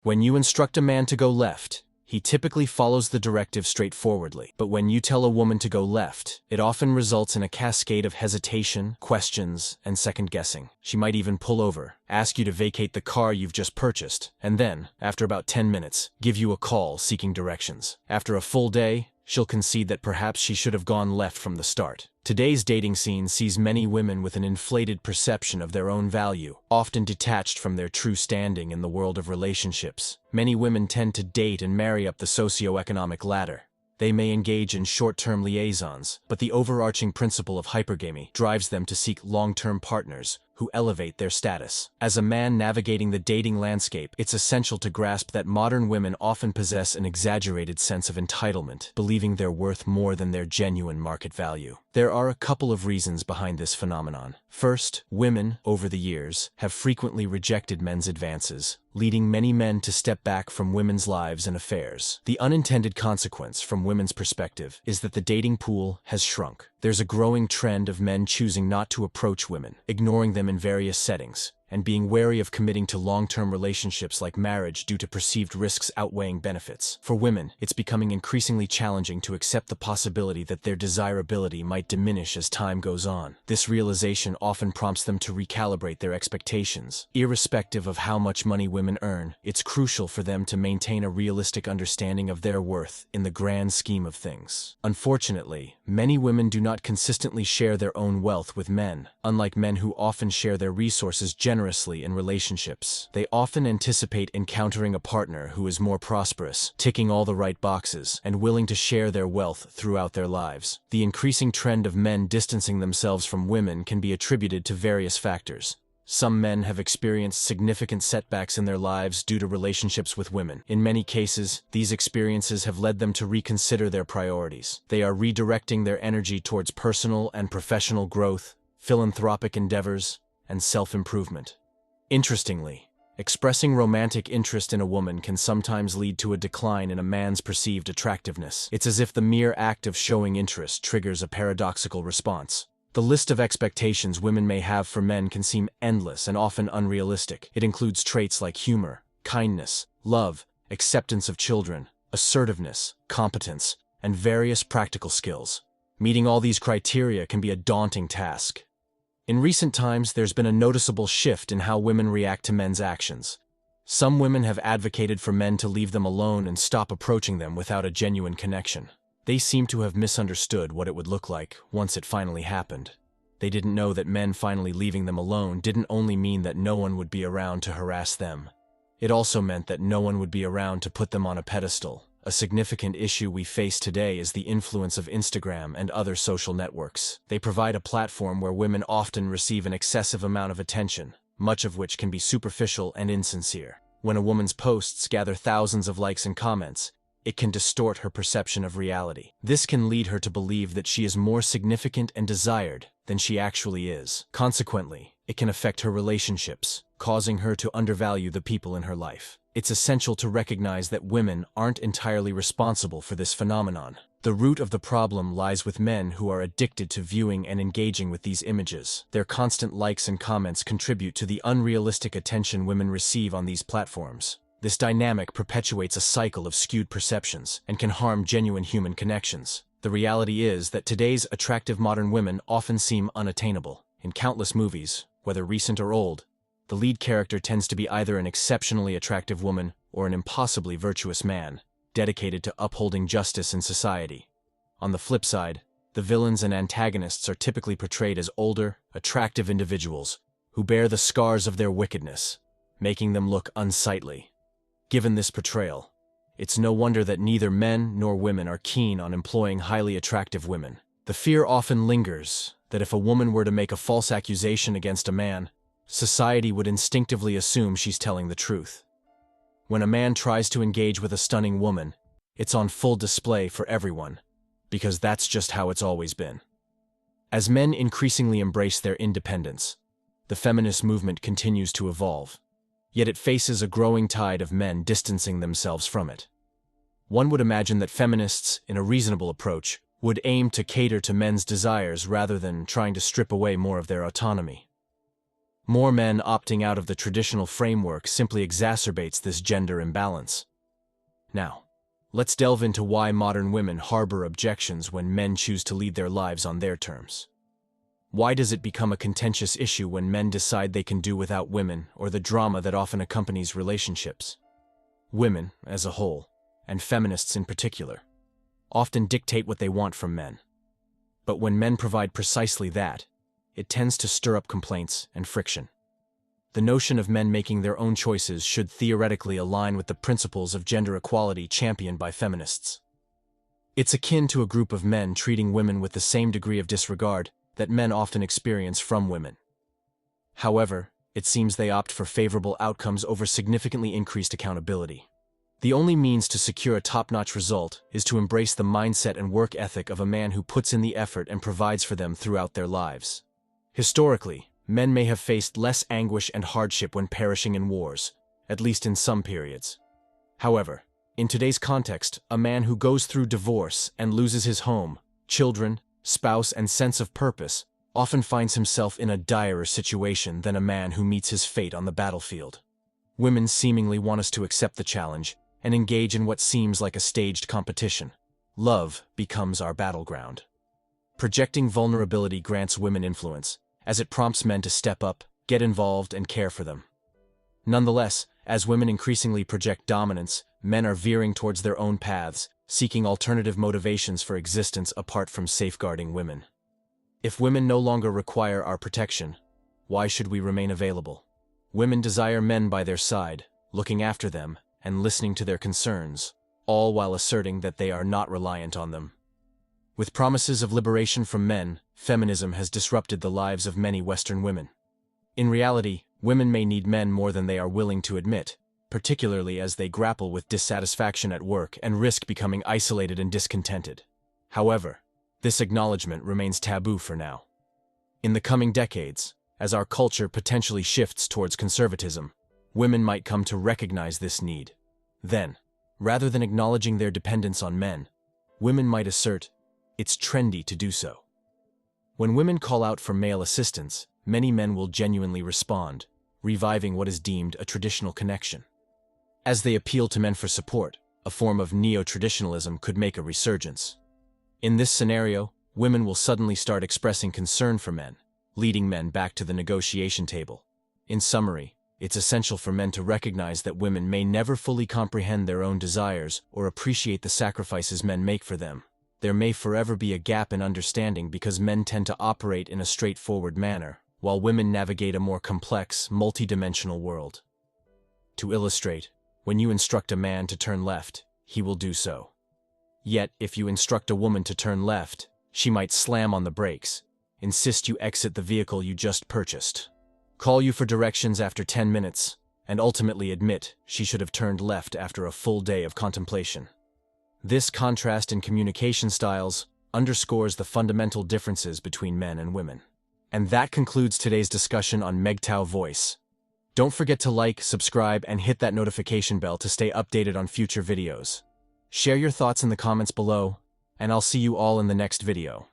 When you instruct a man to go left, he typically follows the directive straightforwardly. But when you tell a woman to go left, it often results in a cascade of hesitation, questions, and second-guessing. She might even pull over, ask you to vacate the car you've just purchased, and then, after about 10 minutes, give you a call seeking directions. After a full day, she'll concede that perhaps she should have gone left from the start. Today's dating scene sees many women with an inflated perception of their own value, often detached from their true standing in the world of relationships. Many women tend to date and marry up the socioeconomic ladder. They may engage in short-term liaisons, but the overarching principle of hypergamy drives them to seek long-term partners who elevate their status. As a man navigating the dating landscape, it's essential to grasp that modern women often possess an exaggerated sense of entitlement, believing they're worth more than their genuine market value. There are a couple of reasons behind this phenomenon. First, women, over the years, have frequently rejected men's advances, leading many men to step back from women's lives and affairs. The unintended consequence, from women's perspective, is that the dating pool has shrunk. There's a growing trend of men choosing not to approach women, ignoring them in various settings, and being wary of committing to long-term relationships like marriage due to perceived risks outweighing benefits. For women, it's becoming increasingly challenging to accept the possibility that their desirability might diminish as time goes on. This realization often prompts them to recalibrate their expectations. Irrespective of how much money women earn, it's crucial for them to maintain a realistic understanding of their worth in the grand scheme of things. Unfortunately, many women do not consistently share their own wealth with men. Unlike men who often share their resources generously in relationships, they often anticipate encountering a partner who is more prosperous, ticking all the right boxes, and willing to share their wealth throughout their lives. The increasing trend of men distancing themselves from women can be attributed to various factors. Some men have experienced significant setbacks in their lives due to relationships with women. In many cases, these experiences have led them to reconsider their priorities. They are redirecting their energy towards personal and professional growth, philanthropic endeavors, and self-improvement. Interestingly, expressing romantic interest in a woman can sometimes lead to a decline in a man's perceived attractiveness. It's as if the mere act of showing interest triggers a paradoxical response. The list of expectations women may have for men can seem endless and often unrealistic. It includes traits like humor, kindness, love, acceptance of children, assertiveness, competence, and various practical skills. Meeting all these criteria can be a daunting task. In recent times, there's been a noticeable shift in how women react to men's actions. Some women have advocated for men to leave them alone and stop approaching them without a genuine connection. They seem to have misunderstood what it would look like once it finally happened. They didn't know that men finally leaving them alone didn't only mean that no one would be around to harass them. It also meant that no one would be around to put them on a pedestal. A significant issue we face today is the influence of Instagram and other social networks. They provide a platform where women often receive an excessive amount of attention, much of which can be superficial and insincere. When a woman's posts gather thousands of likes and comments, it can distort her perception of reality. This can lead her to believe that she is more significant and desired than she actually is. Consequently, it can affect her relationships, causing her to undervalue the people in her life. It's essential to recognize that women aren't entirely responsible for this phenomenon. The root of the problem lies with men who are addicted to viewing and engaging with these images. Their constant likes and comments contribute to the unrealistic attention women receive on these platforms. This dynamic perpetuates a cycle of skewed perceptions and can harm genuine human connections. The reality is that today's attractive modern women often seem unattainable. In countless movies, whether recent or old, the lead character tends to be either an exceptionally attractive woman or an impossibly virtuous man, dedicated to upholding justice in society. On the flip side, the villains and antagonists are typically portrayed as older, attractive individuals who bear the scars of their wickedness, making them look unsightly. Given this portrayal, it's no wonder that neither men nor women are keen on employing highly attractive women. The fear often lingers that if a woman were to make a false accusation against a man, society would instinctively assume she's telling the truth. When a man tries to engage with a stunning woman, it's on full display for everyone, because that's just how it's always been. As men increasingly embrace their independence, the feminist movement continues to evolve, yet it faces a growing tide of men distancing themselves from it. One would imagine that feminists, in a reasonable approach, would aim to cater to men's desires rather than trying to strip away more of their autonomy. More men opting out of the traditional framework simply exacerbates this gender imbalance. Now, let's delve into why modern women harbor objections when men choose to lead their lives on their terms. Why does it become a contentious issue when men decide they can do without women, or the drama that often accompanies relationships? Women, as a whole, and feminists in particular, often dictate what they want from men. But when men provide precisely that, it tends to stir up complaints and friction. The notion of men making their own choices should theoretically align with the principles of gender equality championed by feminists. It's akin to a group of men treating women with the same degree of disregard that men often experience from women. However, it seems they opt for favorable outcomes over significantly increased accountability. The only means to secure a top-notch result is to embrace the mindset and work ethic of a man who puts in the effort and provides for them throughout their lives. Historically, men may have faced less anguish and hardship when perishing in wars, at least in some periods. However, in today's context, a man who goes through divorce and loses his home, children, spouse, and sense of purpose often finds himself in a direr situation than a man who meets his fate on the battlefield. Women seemingly want us to accept the challenge and engage in what seems like a staged competition. Love becomes our battleground. Projecting vulnerability grants women influence, as it prompts men to step up, get involved, and care for them. Nonetheless, as women increasingly project dominance, men are veering towards their own paths, seeking alternative motivations for existence apart from safeguarding women. If women no longer require our protection, why should we remain available? Women desire men by their side, looking after them and listening to their concerns, all while asserting that they are not reliant on them. With promises of liberation from men, feminism has disrupted the lives of many Western women. In reality, women may need men more than they are willing to admit, particularly as they grapple with dissatisfaction at work and risk becoming isolated and discontented. However, this acknowledgement remains taboo for now. In the coming decades, as our culture potentially shifts towards conservatism, women might come to recognize this need. Then, rather than acknowledging their dependence on men, women might assert, "It's trendy to do so." When women call out for male assistance, many men will genuinely respond, reviving what is deemed a traditional connection. As they appeal to men for support, a form of neo-traditionalism could make a resurgence. In this scenario, women will suddenly start expressing concern for men, leading men back to the negotiation table. In summary, it's essential for men to recognize that women may never fully comprehend their own desires or appreciate the sacrifices men make for them. There may forever be a gap in understanding because men tend to operate in a straightforward manner, while women navigate a more complex, multidimensional world. To illustrate, when you instruct a man to turn left, he will do so. Yet, if you instruct a woman to turn left, she might slam on the brakes, insist you exit the vehicle you just purchased, call you for directions after 10 minutes, and ultimately admit she should have turned left after a full day of contemplation. This contrast in communication styles underscores the fundamental differences between men and women. And that concludes today's discussion on MGTOW voice. Don't forget to like, subscribe, and hit that notification bell to stay updated on future videos. Share your thoughts in the comments below, and I'll see you all in the next video.